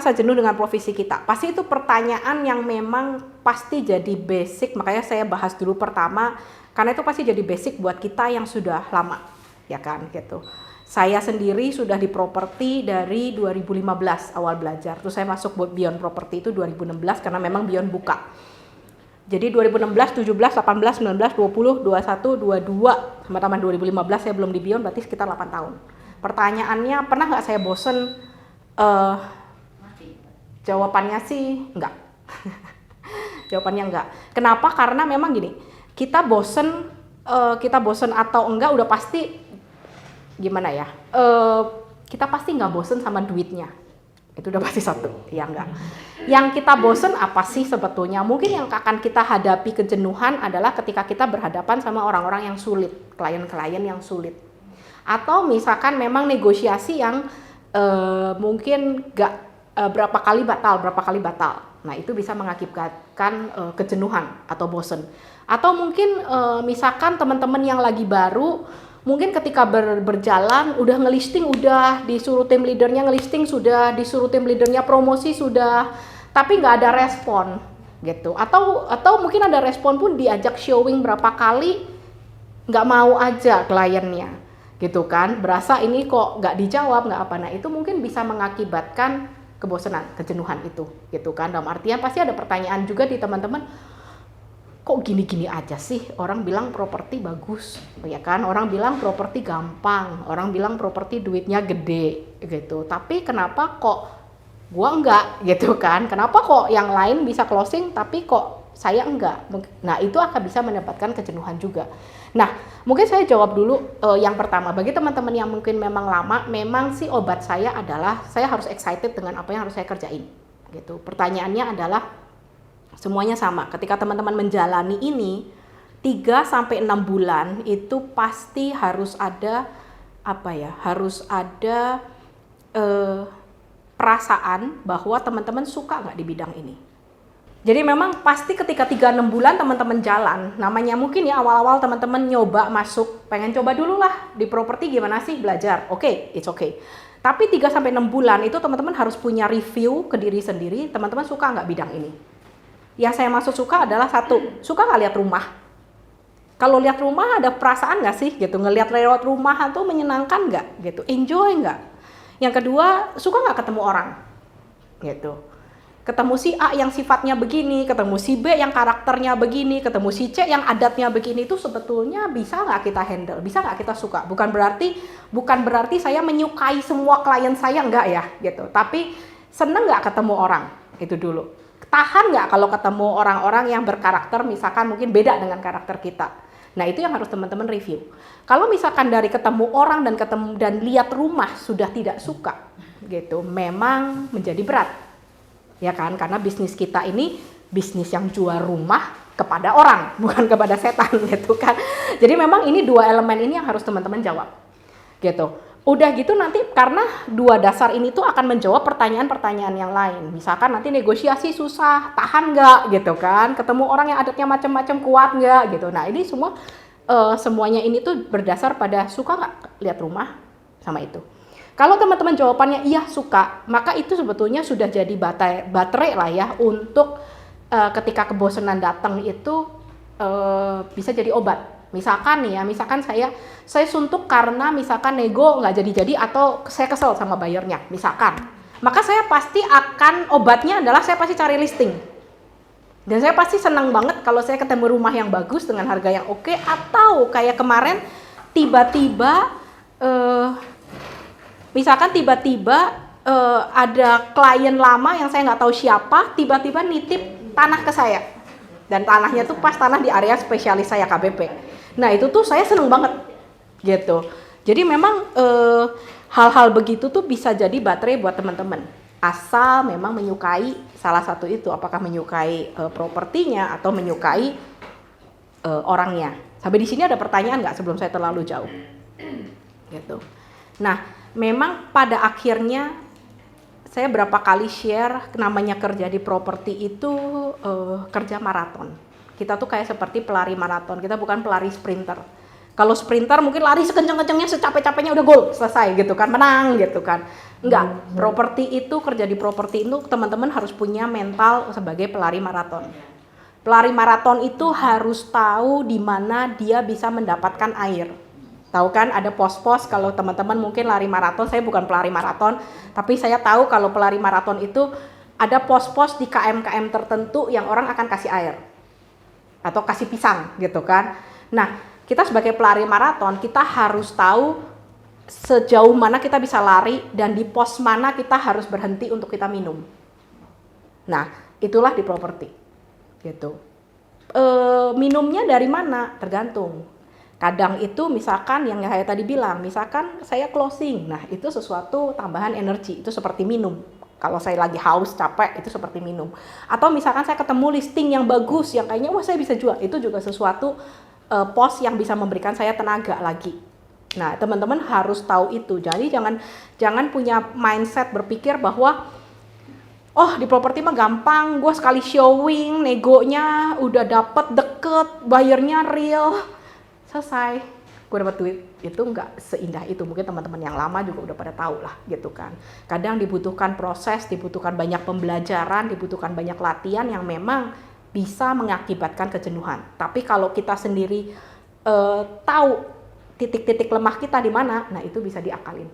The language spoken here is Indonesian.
merasa jenuh dengan profesi kita? Pasti itu pertanyaan yang memang pasti jadi basic, makanya saya bahas dulu pertama, karena itu pasti jadi basic buat kita yang sudah lama, ya kan, gitu. Saya sendiri sudah di properti dari 2015 awal belajar, terus saya masuk buat Beyond Property itu 2016 karena memang Beyond buka. Jadi 2016, 17, 18, 19, 20, 21, 22, sama taman 2015 saya belum di Beyond, berarti sekitar 8 tahun. Pertanyaannya, pernah nggak saya bosen? Jawabannya sih enggak. Jawabannya enggak. Kenapa? Karena memang gini, kita bosen atau enggak udah pasti gimana ya? Kita pasti nggak bosen sama duitnya. Itu udah pasti satu, ya enggak. Yang kita bosen apa sih sebetulnya? Mungkin yang akan kita hadapi kejenuhan adalah ketika kita berhadapan sama orang-orang yang sulit, klien-klien yang sulit. Atau misalkan memang negosiasi yang mungkin nggak berapa kali batal. Nah itu bisa mengakibatkan kejenuhan atau bosen. Atau mungkin misalkan teman-teman yang lagi baru, mungkin ketika berjalan udah ngelisting, udah disuruh tim leadernya ngelisting, sudah disuruh tim leadernya promosi sudah, tapi nggak ada respon gitu. Atau mungkin ada respon pun diajak showing berapa kali nggak mau aja kliennya gitu kan, berasa ini kok nggak dijawab, nggak apa. Nah itu mungkin bisa mengakibatkan kebosanan, kejenuhan itu gitu kan. Dalam artian pasti ada pertanyaan juga di teman-teman, kok gini-gini aja sih, orang bilang properti bagus ya kan, orang bilang properti gampang, orang bilang properti duitnya gede gitu, tapi kenapa kok gua enggak gitu kan, kenapa kok yang lain bisa closing tapi kok saya enggak. Nah itu akan bisa mendapatkan kejenuhan juga. Nah mungkin saya jawab dulu yang pertama, bagi teman-teman yang mungkin memang lama, memang sih obat saya adalah saya harus excited dengan apa yang harus saya kerjain gitu. Pertanyaannya adalah semuanya sama, ketika teman-teman menjalani ini 3-6 bulan itu pasti harus ada harus ada perasaan bahwa teman-teman suka nggak di bidang ini. Jadi memang pasti ketika 3-6 bulan teman-teman jalan, namanya mungkin ya awal-awal teman-teman nyoba masuk, pengen coba dulu lah di properti gimana sih belajar, it's okay. Tapi 3-6 bulan itu teman-teman harus punya review ke diri sendiri, teman-teman suka nggak bidang ini. Yang saya maksud suka adalah satu, suka nggak lihat rumah? Kalau lihat rumah ada perasaan nggak sih gitu, ngelihat lewat rumah itu menyenangkan nggak gitu, enjoy nggak? Yang kedua, suka nggak ketemu orang gitu, ketemu si A yang sifatnya begini, ketemu si B yang karakternya begini, ketemu si C yang adatnya begini, itu sebetulnya bisa nggak kita handle, bisa nggak kita suka? Bukan berarti saya menyukai semua klien saya, enggak ya gitu, tapi seneng nggak ketemu orang, itu dulu. Tahan nggak kalau ketemu orang-orang yang berkarakter misalkan mungkin beda dengan karakter kita. Nah itu yang harus teman-teman review. Kalau misalkan dari ketemu orang dan lihat rumah sudah tidak suka gitu, memang menjadi berat ya kan, karena bisnis kita ini bisnis yang jual rumah kepada orang, bukan kepada setan gitu kan. Jadi memang ini dua elemen ini yang harus teman-teman jawab gitu. Udah gitu nanti karena dua dasar ini tuh akan menjawab pertanyaan-pertanyaan yang lain. Misalkan nanti negosiasi susah, tahan nggak gitu kan, ketemu orang yang adatnya macam-macam, kuat nggak gitu. Nah ini semua semuanya ini tuh berdasar pada suka nggak lihat rumah sama itu. Kalau teman-teman jawabannya iya suka, maka itu sebetulnya sudah jadi baterai lah ya untuk ketika kebosanan datang itu bisa jadi obat. Misalkan nih ya, misalkan saya suntuk karena misalkan nego nggak jadi-jadi atau saya kesel sama bayarnya, misalkan. Maka saya pasti akan obatnya adalah saya pasti cari listing. Dan saya pasti senang banget kalau saya ketemu rumah yang bagus dengan harga yang oke, atau kayak kemarin tiba-tiba misalkan ada klien lama yang saya nggak tahu siapa, tiba-tiba nitip tanah ke saya. Dan tanahnya tuh pas tanah di area spesialis saya KBP. Nah itu tuh saya seneng banget gitu. Jadi memang hal-hal begitu tuh bisa jadi baterai buat teman-teman. Asal memang menyukai salah satu itu, apakah menyukai propertinya atau menyukai orangnya. Sampai di sini ada pertanyaan nggak sebelum saya terlalu jauh? Gitu. Nah memang pada akhirnya saya berapa kali share namanya kerja di properti itu kerja maraton. Kita tuh kayak seperti pelari maraton, kita bukan pelari sprinter. Kalau sprinter mungkin lari sekencang-kencangnya, secapek-capeknya udah gol, selesai gitu kan, menang gitu kan. Enggak, properti itu, kerja di properti itu teman-teman harus punya mental sebagai pelari maraton. Pelari maraton itu harus tahu di mana dia bisa mendapatkan air. Tahu kan ada pos-pos, kalau teman-teman mungkin lari maraton, saya bukan pelari maraton, tapi saya tahu kalau pelari maraton itu ada pos-pos di KM-KM tertentu yang orang akan kasih air atau kasih pisang gitu kan. Nah, kita sebagai pelari maraton, kita harus tahu sejauh mana kita bisa lari dan di pos mana kita harus berhenti untuk kita minum. Nah, itulah di properti. Gitu. Minumnya dari mana? Tergantung. Kadang itu misalkan yang saya tadi bilang, misalkan saya closing. Nah, itu sesuatu tambahan energi, itu seperti minum. Kalau saya lagi haus, capek, itu seperti minum. Atau misalkan saya ketemu listing yang bagus, yang kayaknya wah saya bisa jual, itu juga sesuatu pos yang bisa memberikan saya tenaga lagi. Nah, teman-teman harus tahu itu. Jadi jangan punya mindset berpikir bahwa oh di properti mah gampang, gue sekali showing, negonya udah dapet deket, bayarnya real, selesai, gue dapat duit. Itu nggak seindah itu. Mungkin teman-teman yang lama juga udah pada tahu lah gitu kan. Kadang dibutuhkan proses, dibutuhkan banyak pembelajaran, dibutuhkan banyak latihan yang memang bisa mengakibatkan kejenuhan. Tapi kalau kita sendiri tahu titik-titik lemah kita di mana, nah itu bisa diakalin.